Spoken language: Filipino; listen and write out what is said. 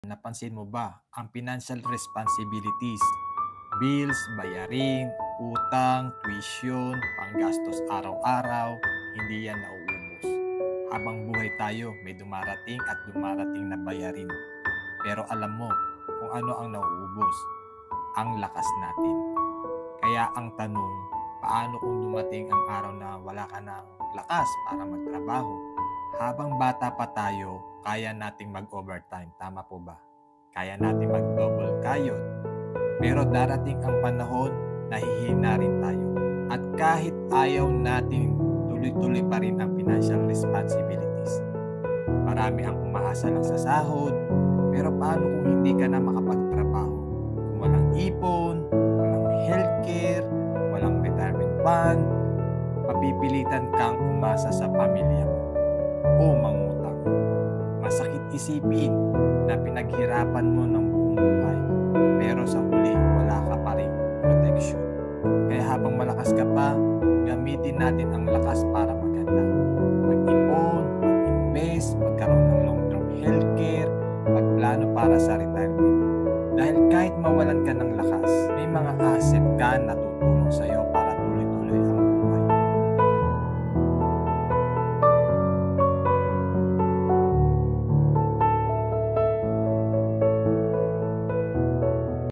Napansin mo ba ang financial responsibilities? Bills, bayarin, utang, tuition, panggastos araw-araw, hindi yan nauubos. Habang buhay tayo, may dumarating at dumarating na bayarin. Pero alam mo kung ano ang nauubos? Ang lakas natin. Kaya ang tanong, paano kung dumating ang araw na wala ka ng lakas para magtrabaho? Habang bata pa tayo, kaya nating mag-overtime. Tama po ba? Kaya nating mag-double kayod. Pero darating ang panahon na hihina rin tayo. At kahit ayaw natin, tuloy-tuloy pa rin ang financial responsibilities. Marami ang umaasa lang sa sahod. Pero paano kung hindi ka na makapagtrabaho? Kung walang ipon, walang healthcare, walang retirement fund, mapipilitan kang umasa sa pamilya mo o mangutang. Masakit isipin na pinaghirapan mo ng buong buhay, pero sa huli wala ka pa rin protection. Kaya habang malakas ka pa, gamitin natin ang lakas para maganda. Mag-ipon, mag-invest, magkaroon ng long-term healthcare, magplano para sa retirement. Dahil kahit mawalan ka ng lakas, may mga asset ka na tutulong sa'yo